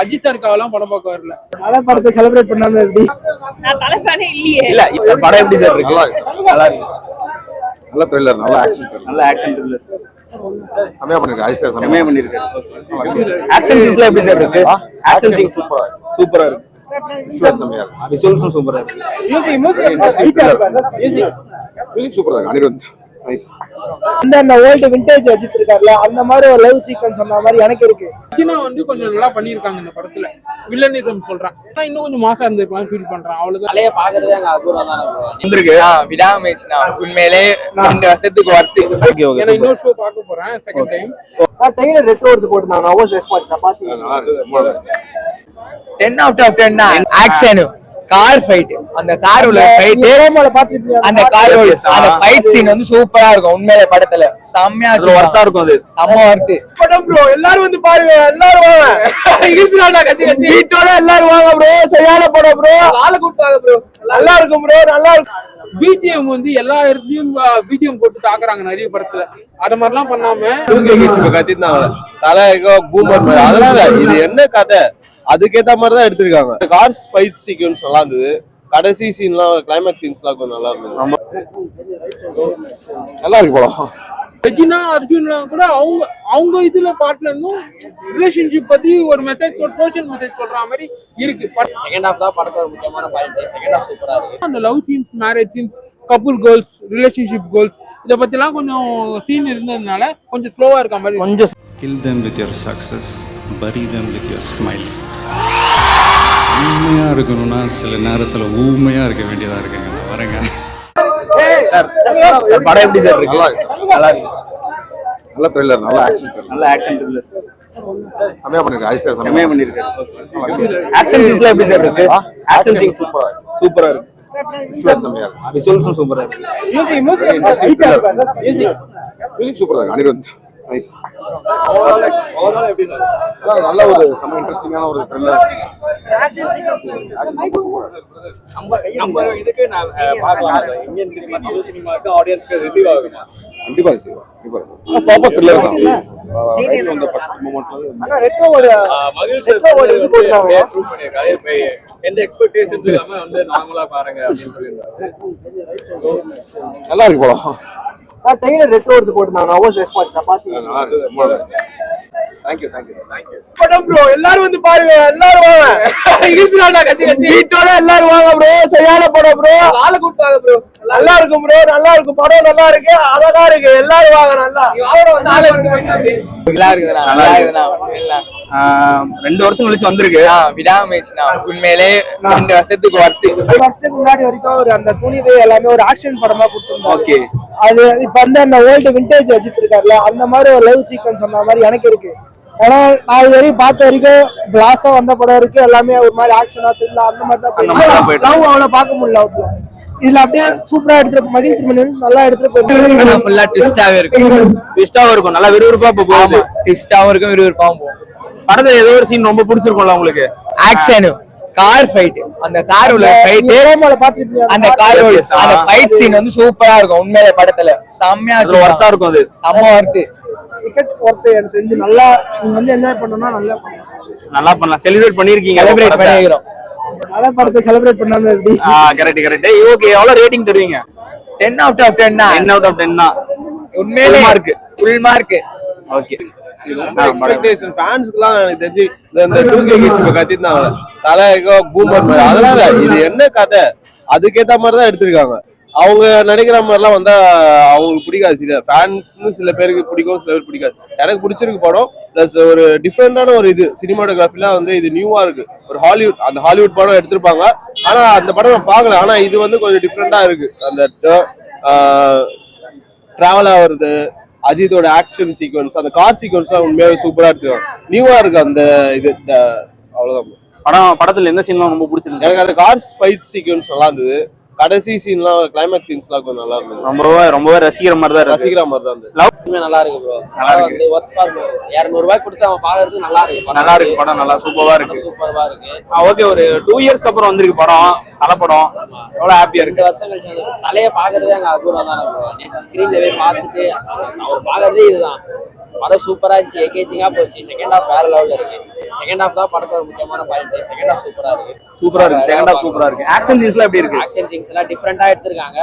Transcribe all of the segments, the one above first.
அஜித் சாருக்காவெல்லாம் படம் பார்க்க வரல. தலை படத்தை செலிப்ரேட் பண்ணாம எப்படி? நான் தலைஃபேனே இல்லையே. இல்ல படம் எப்படி சார் இருக்கு? நல்லா இருக்கு. நல்லா இருக்கு. நல்ல த்ரில்லர், நல்ல ஆக்ஷன் த்ரில்லர். நல்ல ஆக்ஷன் த்ரில்லர். செமையா பண்ணிருக்காரு. அஜித் சார் செமையா பண்ணிருக்காரு. ஆக்ஷன் சீன்ஸ்லாம் எப்படி சார் இருக்கு? ஆக்ஷன் சீன்ஸ் சூப்பரா சூப்பரா இருக்கு. விசுவல் செமையா இருக்கு. விசுவல்ஸும் சூப்பரா இருக்கு. மியூசிக் சூப்பரா இருக்கு. அனிருத் நைஸ். அந்த ஓல்டு விண்டேஜ் அஜித் இருக்கார்ல, அந்த மாதிரி ஒரு லவ் சீக்வன்ஸ் அந்த மாதிரி எனக்கு இருக்கு. அர்ஜுனா கொஞ்சம் நல்லா பண்ணிருக்காங்க இந்த படத்துல. வில்லனிசம் சொல்றான், இன்னும் கொஞ்சம் மாசா இருந்திருக்கலாம் ஃபீல் பண்றான். அவ்வளவுதான். தலைய பாக்குறதே அங்க அபூர்வம் தான் வந்திருக்கு. விடாமச்சுனா உண்மையிலே இந்த வருஷத்துக்கு வர்த்து. ஏன்னா இன்னொரு ஷோ பார்க்க போறேன் செகண்ட் டைம். ட்ரெய்லர் ரெட்ரோ எடுத்து போட்டுருந்தாங்க. நோஸ் ரெஸ்பான்ஸ் பாத்தீங்க? நல்லா இருக்கு. ரொம்ப நல்லா இருக்கு. 10 out of 10 தான். ஆக்ஷன், கார் ஃபைட், அந்த கார் உள்ள ஃபைட், அந்த கார் அந்த ஃபைட் சீன் வந்து சூப்பரா இருக்கும். உண்மையிலே படத்துல செம்மையா வர்த்தா இருக்கும். அது செம்ம வர்த்து படம் ப்ரோ. எல்லாரும் வந்து பாருங்க, எல்லாரும் வாங்க. வீட்டோட எல்லாரும் வாங்க ப்ரோ. சரியான படம் ப்ரோ. ஆளை கூட்டாங்க ப்ரோ. நல்லா இருக்கும் ப்ரோ, நல்லா இருக்கும். பிஜிஎம் எல்லா இடத்துலயும் பிஜிஎம் போட்டு தாக்குறாங்க நிறைய படத்துல. அது மாதிரிலாம் பண்ணாம கத்திருந்தாங்க தலை பூமர் மாதிரி. அதனால இது என்ன கதை அதுக்கேத்த மாதிரிதான் எடுத்திருக்காங்க. கார்ஸ் ஃபைட் சீக்வன்ஸ் நல்லா இருந்தது. கடைசி சீன்லாம் கிளைமேக்ஸ் சீன்ஸ்லாம் கொஞ்சம் நல்லா இருந்தது. நல்லா இருக்கு படம். ரெஜினா அர்ஜுன்லாம் கூட அவங்க இதுல பாட்டுல இருந்தும் ரிலேஷன்ஷிப் பத்தி ஒரு மெசேஜ், சோஷியல் மெசேஜ் சொல்ற மாதிரி இருக்கு. செகண்ட் ஹாஃப் தான் படத்தோட முக்கியமான பாயிண்ட். செகண்ட் ஹாஃப் சூப்பரா இருக்கு. அந்த love scenes, marriage scenes, couple goals, relationship goals, இத பத்திலாம் கொஞ்சம் சீன் இருந்ததுனால கொஞ்சம் ஸ்லோவா இருக்க மாதிரி கொஞ்சம். Kill them with your success, bury them with your smile. உண்மையா இருக்கணும்னா சில நேரத்துல ஊமையா இருக்க வேண்டியதா இருக்குங்க. வரேங்க சார் படம் எப்படி சார் இருக்கு? நல்லா இருக்கு. நல்லா இருக்கு. நல்ல த்ரில்லர், நல்ல ஆக்ஷன் த்ரில்லர். நல்ல ஆக்ஷன் த்ரில்லர். செமையா பண்ணிருக்காரு. அஜித் சார் செமையா பண்ணிருக்காரு. ஆக்ஷன் சீன்ஸ்லாம் எப்படி சார் இருக்கு? ஆக்ஷன் சீன்ஸ் சூப்பரா இருக்கு. சூப்பரா இருக்கு. விசுவல் செமையா இருக்கு. விசுவல்ஸும் சூப்பரா இருக்கு. மியூசிக் சூப்பரா இருக்கு. அனிருத் நைஸ். நல்ல ஒரு செம இன்ட்ரெஸ்டிங்கான ஒரு த்ரில்லர். இதுக்கு நான் பார்க்கலாம். இந்தியன் சினிமாக்கு ஆடியன்ஸ்க்கு ரிசீவ் ஆகுமா? கண்டிப்பா ரிசீவ் ஆகும். ப்ராப்பர் த்ரில்லர் தான். ரைட் ஃப்ரம் தி ஃபர்ஸ்ட் மொமெண்ட்ல ஆனா ரெட்ரோ ஒரு இது போடுறாங்க. ப்ரூவ் பண்ணிருக்காரு. எந்த எக்ஸ்பெக்டேஷன்ஸ் இல்லாம வந்து நார்மலா பாருங்க அப்படின்னு சொல்லிருக்காரு. நல்லா இருக்கு படம். ட்ரெய்லர் ரெட்ரோ எடுத்து போட்டுருந்தாங்க. நோஸ் ரெஸ்பான்ஸ் பாத்தீங்க? நல்லா இருக்கு. ரொம்ப நல்லா இருக்கு. தேங்க்யூ. படம் ப்ரோ. எல்லாரும் வந்து பாருங்க, எல்லாரும் வாங்க. வீட்டோட எல்லாரும் வாங்க ப்ரோ. சரியான படம் ப்ரோ. ஆளை கூட்டாங்க ப்ரோ. நல்லா இருக்கும் ப்ரோ, நல்லா இருக்கும். படம் நல்லா இருக்கு, அழகா இருக்கு. எல்லாரும் வாங்க. நல்லா நல்லா இருக்குதுண்ணா, நல்லா இருக்குதுண்ணா. 2 வருஷம் கழிச்சு வந்திருக்கு. விடாமச்சுனா உண்மையிலே இந்த வருஷத்துக்கு வர்த்து. வருஷத்துக்கு முன்னாடி வரைக்கும் ஒரு அந்த துணிவு எல்லாமே ஒரு ஆக்ஷன் படமா கொடுத்துருந்தோம். ஓகே. அது இப்ப அந்த ஓல்டு விண்டேஜ் அஜித் இருக்கார்ல, அந்த மாதிரி ஒரு லவ் சீக்வன்ஸ் அந்த மாதிரி எனக்கு இருக்கு. ஏன்னா நான் இது வரைக்கும் பார்த்த வரைக்கும் பிளாஸா வந்த படம் இருக்கு. எல்லாமே ஒரு மாதிரி ஆக்ஷனா த்ரில்லா அந்த மாதிரி தான் போயிட்டு லவ் அவ்வளவு பார்க்க முடியல. அதுல இதுல அப்படியே சூப்பரா எடுத்துட்டு மகிழ் திருமணி நல்லா எடுத்துட்டு போயிட்டு ஃபுல்லா ட்விஸ்டாவே இருக்கு. ட்விஸ்டாவும் இருக்கும். நல்லா விறுவிறுப்பா போகுது. ட்விஸ்டாவும் இருக்கும், விறுவிறுப்பாவும் போகும். படத்துல ஏதோ ஒரு சீன் ரொம்ப பிடிச்சிருக்கும்ல உங்களுக்கு? ஆக்ஷன், கார் ஃபைட், அந்த கார் உள்ள ஃபைட், அந்த கார் அந்த ஃபைட் சீன் வந்து சூப்பரா இருக்கும். உண்மையிலே படத்துல செம்மையா வர்த்தா இருக்கும். அது செம்ம வர்த்து. டிக்கெட் ஒர்த் எனக்கு தெரிஞ்சு நல்லா நீங்க வந்து என்ஜாய் பண்ணனும்னா நல்லா பண்ணலாம். செலிப்ரேட் பண்ணிருக்கீங்க. செலிப்ரேட் பண்ணிக்கிறோம். நல்ல படத்தை செலிப்ரேட் பண்ணாம எப்படி? கரெக்ட். ஓகே, எவ்வளவு ரேட்டிங் தருவீங்க? 10 out of 10 தான். 10 out of 10 தான். உண்மையிலே mark, full mark. Okay. Expectation ஃபேன்ஸ்க்குலாம் எனக்கு தெரிஞ்சு இந்த 2K கிட்ஸ் இப்ப கத்திருந்தாங்க தலை பூமர் மாதிரி. அதனால இது என்ன கதை அதுக்கேத்த மாதிரிதான் எடுத்திருக்காங்க. அவங்க நினைக்கிற மாதிரிலாம் வந்தா அவங்களுக்கு பிடிக்காது. சில ஃபேன்ஸ்னு சில பேருக்கு பிடிக்கும், சில பேருக்கு பிடிக்காது. எனக்கு பிடிச்சிருக்கு படம். பிளஸ் ஒரு டிஃப்ரெண்டான ஒரு இது சினிமாட்டோகிராஃபிலாம் வந்து இது நியூவா இருக்கு. ஒரு ஹாலிவுட், அந்த ஹாலிவுட் படம் எடுத்திருப்பாங்க. ஆனா அந்த படம் நான் பார்க்கல. ஆனா இது வந்து கொஞ்சம் டிஃப்ரெண்டா இருக்கு. அந்த டிராவல் ஆகுறது, அஜித்தோட ஆக்ஷன் சீக்வன்ஸ், அந்த கார் சீக்வன்ஸ்லாம் உண்மையாவே சூப்பரா இருக்கு. நியூவா இருக்கு அந்த இது. அவ்வளவுதான். படத்துல எந்த சீன்லாம் ரொம்ப பிடிச்சிருக்கு? எனக்கு அந்த கார்ஸ் ஃபைட் சீக்வன்ஸ் நல்லா இருந்தது. கடைசி சீன்லாம் கிளைமேக்ஸ் சீன்ஸ்லாம் கொஞ்சம் நல்லா இருந்தது. ரொம்பவே ரசிக்கிற மாதிரி தான் ரசிக்கிற மாதிரி தான் இருந்தது. நல்லா இருக்கு ப்ரோ. நல்லா வந்து ஒர்க் ஃபார் 200 ரூபாய் கொடுத்து அவன் பாக்குறது நல்லா இருக்கு. நல்லா இருக்கு படம், நல்லா சூப்பரா இருக்கு. சூப்பரா இருக்கு. ஓகே, ஒரு 2 இயர்ஸ்க்கு அப்புறம் வந்திருக்கு படம், தலை படம். எவ்வளவு ஹாப்பியா இருக்கு. 2 வருஷம் கழிச்சு வந்து தலைய பாக்குறதே அங்க அற்புதம் தானே ப்ரோ. ஸ்கிரீன்ல போய் பார்த்துட்டு அவர் பாக்குறதே இதுதான். படம் சூப்பரா இருந்துச்சு, எங்கேஜிங்கா போச்சு. செகண்ட் ஹாஃப் வேற லெவல்ல இருக்கு. செகண்ட் ஹாஃப் தான் படத்தோட முக்கியமான பாயிண்ட். செகண்ட் ஹாஃப் சூப்பரா இருக்கு. செகண்ட் ஹாஃப் சூப்பரா இருக்கு. ஆக்ஷன் சீன்ஸ்லாம் எப்படி இருக்கு? ஆக்ஷன் சீன்ஸ் எல்லாம் டிஃபரெண்டா எடுத்திருக்காங்க.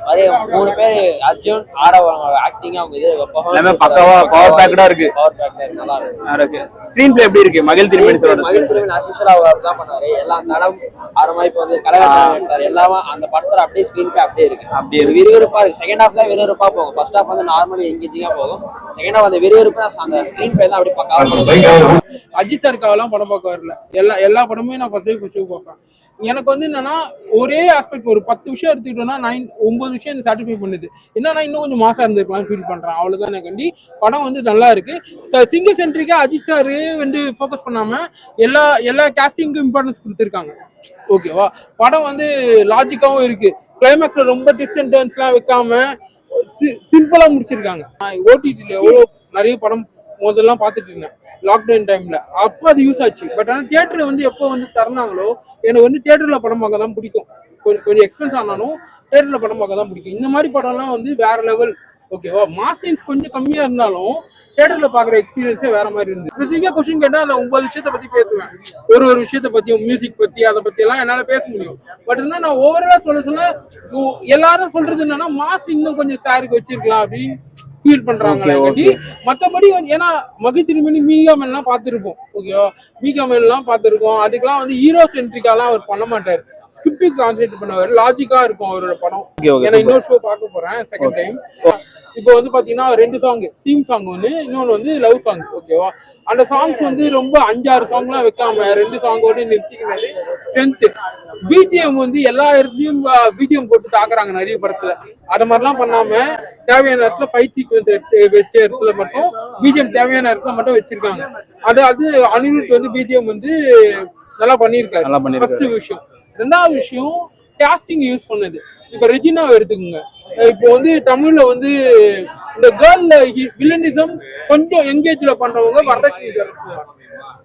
மாதிரி 3 பேர் அர்ஜுன் ஆரவ் ஆக்டிங் அவங்க இது எல்லாமே பக்காவா பவர் பேக்டா இருக்கு. பவர் பேக்டா இருக்கு, நல்லா இருக்கு. ஸ்கிரீன் பிளே எப்படி இருக்கு? மகிழ் திருமணி சார் அசிஷலா அவர் தான் பண்ணாரு. எல்லாம் தடம் ஆரமா இப்ப வந்து கலகலா எடுத்தாரு. எல்லாமே அந்த படத்துல அப்படியே ஸ்கிரீன் பிளே அப்படியே இருக்கு. அப்படியே விறுவிறுப்பா இருக்கு. செகண்ட் ஹாஃப் தான் விறுவிறுப்பா போகும். ஃபர்ஸ்ட் ஹாஃப் வந்து நார்மலி எங்கேஜிங்கா போகும். செகண்ட் ஹாஃப் அந்த விறுவிறுப்பு அந்த ஸ்கிரீன் பிளே தான் அப்படி பக்காவா. அஜித் சாருக்காவெல்லாம் படம் பார்க்க வரல. எல்லா படமுமே நான் 10 வருஷம் பார்ப்பேன். எனக்கு வந்து என்னன்னா ஒரே ஆஸ்பெக்ட் ஒரு 10 விஷயம் எடுத்துக்கிட்டோம்னா 9 விஷயம் எனக்கு சாட்டிஸ்ஃபை பண்ணுது. என்னன்னா இன்னும் கொஞ்சம் மாசா இருந்திருக்கலாம்னு ஃபீல் பண்றேன். அவ்வளவுதான் எனக்கு படம் வந்து நல்லா இருக்கு. சிங்கிள் சென்ட்ரிக்கா அஜித் சார் வந்து ஃபோக்கஸ் பண்ணாம எல்லா கேஸ்டிங்க்கும் இம்பார்ட்டன்ஸ் கொடுத்துருக்காங்க. ஓகேவா, படம் வந்து லாஜிக்காவும் இருக்கு. கிளைமேக்ஸ்ல ரொம்ப டிஸ்டன்ட் டர்ன்ஸ்லாம் வைக்காம சிம்பிளா முடிச்சிருக்காங்க. ஓடிடில எவ்வளோ நிறைய படம் முதல்லாம் பார்த்துட்டு இருந்தேன் லாக்டவுன் டைம்ல, அப்போ அது யூஸ் ஆச்சு. பட் ஆனால் தியேட்டர் வந்து எப்போ வந்து தரணாங்களோ எனக்கு வந்து தியேட்டர்ல படம் பார்க்க தான் பிடிக்கும். கொஞ்சம் எக்ஸ்பென்ஸ் ஆனாலும் தியேட்டர்ல படம் பார்க்க தான் பிடிக்கும். இந்த மாதிரி படம்லாம் வந்து வேற லெவல். ஓகேவா, மாஸ் சீன்ஸ் கொஞ்சம் கம்மியா இருந்தாலும் தியேட்டர்ல பாக்குற எக்ஸ்பீரியன்ஸே வேற மாதிரி இருந்து. ஸ்பெசிஃபிக்கா கொஸ்டின் கேட்டா அந்த 9 விஷயத்தை பத்தி பேசுவேன். ஒரு விஷயத்தை பத்தியும் மியூசிக் பத்தி அதை பத்தி எல்லாம் என்னால பேச முடியும். பட் என்ன நான் ஓவராலா சொல்ல எல்லாரும் சொல்றது என்னன்னா மாஸ் இன்னும் கொஞ்சம் சாருக்கு வச்சிருக்கலாம் அப்படின்னு ஃபீல் பண்றாங்களே. மற்றபடி வந்து ஏன்னா மகிழ் திருமணி மீகாமெல்லாம் பார்த்துருப்போம். ஓகேவா, மீகாமெல்லாம் பார்த்துருக்கோம். அதுக்கெல்லாம் வந்து ஹீரோ சென்ட்ரிக்காலாம் அவர் பண்ண மாட்டார். ஸ்கிரிப்டுக்கு கான்சென்ட்ரேட் பண்ணுவார். லாஜிக்கா இருக்கும் அவரோட படம். ஏன்னா இன்னொரு ஷோ பார்க்க போறேன் செகண்ட் டைம். இப்போ வந்து பாத்தீங்கன்னா 2 சாங் தீம் சாங் ஒன்று, இன்னொன்று வந்து லவ் சாங். ஓகேவா, அந்த சாங்ஸ் வந்து ரொம்ப 5-6 சாங்லாம் வைக்காம 2 சாங்கோட நிறுத்திக்கிறது ஸ்ட்ரென்த். பிஜிஎம் வந்து எல்லா இடத்துலயும் பிஜிஎம் போட்டு தாக்குறாங்க நிறைய படத்துல. அது மாதிரிலாம் பண்ணாம தேவையான இடத்துல ஃபைட் சீக்வன்ஸ் வச்ச இடத்துல மட்டும் பிஜிஎம் தேவையான இடத்துல மட்டும் வச்சிருக்காங்க. அது அனிருத் வந்து பிஜிஎம் வந்து நல்லா பண்ணியிருக்காரு. ஃபர்ஸ்ட் விஷயம். 2வது விஷயம் காஸ்டிங் யூஸ் பண்ணது. இப்ப ரெஜினாவை எடுத்துக்கோங்க. இப்போ வந்து தமிழ்ல வந்து இந்த கேர்ள்ல வில்லனிசம் கொஞ்சம் எங்கேஜ்ல பண்றவங்க வரலட்சுமி சார்.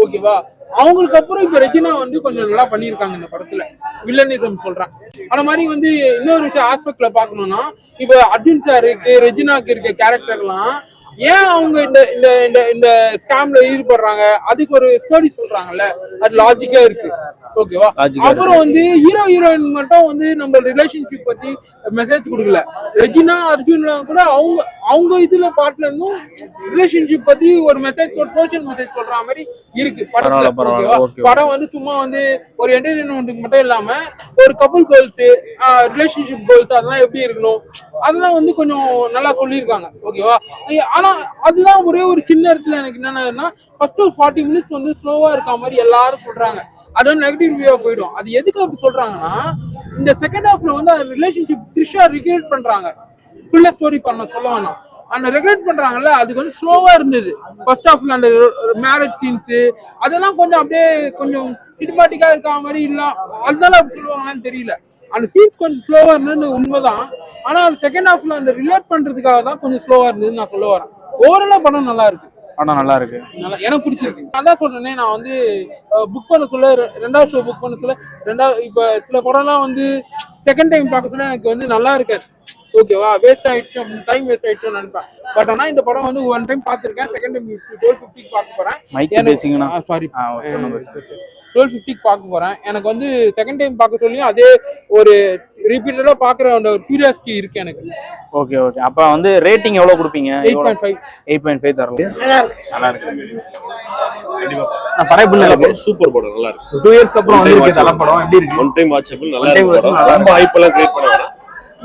ஓகேவா, அவங்களுக்கு அப்புறம் இப்ப ரெஜினா வந்து கொஞ்சம் நல்லா பண்ணியிருக்காங்க இந்த படத்துல. வில்லனிசம் சொல்றேன். அந்த மாதிரி வந்து இன்னொரு விஷயம் ஆஸ்பெக்ட்ல பாக்கணும்னா இப்ப அர்ஜுன் சாருக்கு ரெஜினாக்கு இருக்க கேரக்டர்லாம் ஏன் அவங்க இந்த ஸ்கேம்ல ஈடுபடுறாங்க அதுக்கு ஒரு ஸ்டோரி சொல்றாங்கல்ல, அது லாஜிக்கா இருக்கு. ஓகேவா, அப்புறம் வந்து ஹீரோயின் மட்டும் வந்து நம்ம ரிலேஷன்ஷிப் பத்தி மெசேஜ் கொடுக்கல. ரெஜினா அர்ஜுன்லாம் கூட அவங்க இதுல பாட்டுல இருந்தும் ரிலேஷன்ஷிப் பத்தி ஒரு மெசேஜ் சோஷியல் மெசேஜ் சொல்ற மாதிரி இருக்கு படத்துல. ஓகேவா, படம் வந்து சும்மா வந்து ஒரு என்டர்டைன்மெண்ட்டுக்கு மட்டும் இல்லாம ஒரு கப்புள் கோல்ஸ் ரிலேஷன்ஷிப் கோல்ஸ் அதெல்லாம் எப்படி இருக்கணும் அதெல்லாம் வந்து கொஞ்சம் நல்லா சொல்லியிருக்காங்க. ஓகேவா, ஆனா அதுதான் ஒரே ஒரு சின்ன இடத்துல எனக்கு என்னன்னா ஃபர்ஸ்ட் ஒரு 40 மினிட்ஸ் வந்து ஸ்லோவா இருக்க மாதிரி எல்லாரும் சொல்றாங்க. அது வந்து நெகட்டிவ் ரிவ்யூவா போயிடும். அது எதுக்கு அப்படி சொல்றாங்கன்னா இந்த செகண்ட் ஹாஃப்ல வந்து அந்த ரிலேஷன்ஷிப் த்ரிஷா ரிக்ரியேட் பண்றாங்க. ஃபுல்லா ஸ்டோரி சொல்ல வேணாம், அந்த ரெகுலேட் பண்றாங்கல்ல அதுக்கு வந்து ஸ்லோவா இருந்தது. ஃபர்ஸ்ட் ஹாஃப்ல அந்த மேரேஜ் சீன்ஸ் அதெல்லாம் கொஞ்சம் அப்படியே கொஞ்சம் சினிமாட்டிக்கா இருக்க மாதிரி இல்ல, அதனால அப்படி சொல்லுவாங்கன்னு தெரியல. அந்த சீன்ஸ் கொஞ்சம் ஸ்லோவா இருந்தது உண்மைதான். ஆனா அது செகண்ட் ஹாஃப்ல அந்த ரிலேட் பண்றதுக்காக தான் கொஞ்சம் ஸ்லோவா இருந்ததுன்னு நான் சொல்ல வரேன். ஓவராலா படம் நல்லா இருக்கு. நல்லா இருக்கு, நல்லா எனக்கு பிடிச்சிருக்கு. நான் தான் சொல்றேனே, நான் வந்து புக் பண்ண சொல்ல 2வது ஷோ புக் பண்ண சொல்ல 2வது இப்ப சில படம்லாம் வந்து செகண்ட் டைம் பார்க்க சொல்ல எனக்கு வந்து நல்லா இருக்காது. ஓகேவா, வேஸ்ட் ஆயிடுச்சு, டைம் வேஸ்ட் ஆயிடுச்சுன்னு நினைப்பேன். பட் ஆனா இந்த படம் வந்து 1 டைம் பார்த்துருக்கேன். செகண்ட் டைம் 12:50 பார்க்க போறேன். சாரி 12:50 பார்க்க போறேன். எனக்கு வந்து செகண்ட் டைம் பார்க்க சொல்லியும் அதே ஒரு ரிப்பீட்டடா பாக்குற அந்த ஒரு கியூரியாசிட்டி இருக்கு எனக்கு. ஓகே, அப்ப வந்து ரேட்டிங் எவ்வளவு கொடுப்பீங்க? 8.5 தரலாம். நல்லா இருக்கு. கண்டிப்பா சூப்பர் படம், நல்லா இருக்கு. 2 இயர்ஸ்க்கு அப்புறம் வந்து நல்ல படம் எப்படி இருக்கு? 1 டைம் வாட்சபிள், நல்லா இருக்கு. ரொம்ப ஹைப் எல்லாம் கிரியேட் பண்ணாங்க.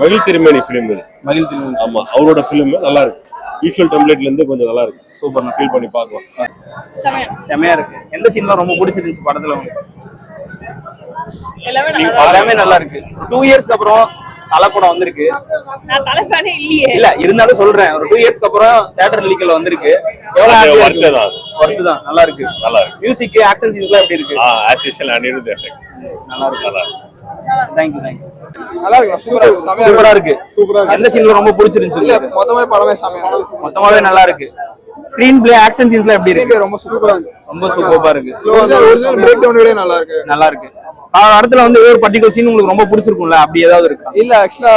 மகிழ் திருமணி ஃபிலிம் இது. மகிழ் திருமணி, ஆமா, அவரோட ஃபிலிம் நல்லா இருக்கு. யூஷுவல் டெம்ப்ளேட்ல இருந்து கொஞ்சம் நல்லா இருக்கு. சூப்பர், நான் ஃபீல் பண்ணி பார்க்கலாம். செமையா இருக்கு. எந்த சீன்லாம் ரொம்ப பிடிச்சிருந்துச்சு படத்துல உங்களுக்கு? எல்லாமே நல்லா இருக்கு. 2 இயர்ஸ்க்கு அப்புறம் தலை படம் வந்திருக்கு. நான் தலை ஃபேனே இல்லையே. இல்ல இருந்தாலும் சொல்றேன், ஒரு 2 இயர்ஸ்க்கு அப்புறம் தியேட்டர் ரிலீஸ்ல வந்திருக்கு. எவ்வளவு வர்த் தான். நல்லா இருக்கு. மியூசிக், ஆக்ஷன் சீன்ஸ்லாம் எப்படி இருக்கு? ஆஸ் யூஷுவல் அனிருத் எஃபெக்ட் நல்லா இருக்கு. Thank you thank you. நல்லா இருக்கு, சூப்பரா இருக்கு, சூப்பரா இருக்கு. எந்த சீன்ல ரொம்ப பிடிச்சிருந்துச்சு? இல்ல மொத்தமே படமே செமையா மொத்தமாவே நல்லா இருக்கு. ஸ்கிரீன் பிளே, ஆக்ஷன் சீன்ஸ்லாம் எப்படி இருக்கு? ரொம்ப சூப்பரா இருக்கு, ரொம்ப சூப்பரா இருக்கு. ஒரிஜினல் பிரேக் டவுன் விட நல்லா இருக்கு. நல்லா இருக்கு. அடுத்துல வந்து ஒரு பர்டிகுலர் சீன் உங்களுக்கு ரொம்ப பிடிச்சிருக்கும்ல, அப்படி ஏதாவது இருக்கா? இல்ல ஆக்சுவலா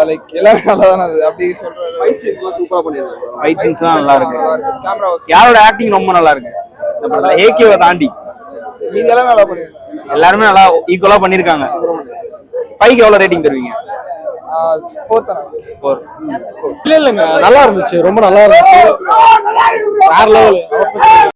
லைக் எல்லாமே நல்லா தானே அது, அப்படி சொல்றது. ஃபைட் சீன்ஸ்லாம் சூப்பரா பண்ணிருக்காங்க. ஃபைட் சீன்ஸ்லாம் நல்லா இருக்கு. கேமரா ஒர்க், யாரோட ஆக்டிங் ரொம்ப நல்லா இருக்கு இந்த படத்துல? ஏகேவை தாண்டி மீதி எல்லாமே நல்லா பண்ணிருக்காங்க. எல்லாருமே நல்லா ஈக்குவலா பண்ணிருக்காங்க. 5க்கு எவ்வளவு ரேட்டிங் தருவீங்க? 4 தானே. 4. இல்ல இல்லங்க, நல்லா இருந்துச்சு, ரொம்ப நல்லா இருந்துச்சு, வேற லெவல்.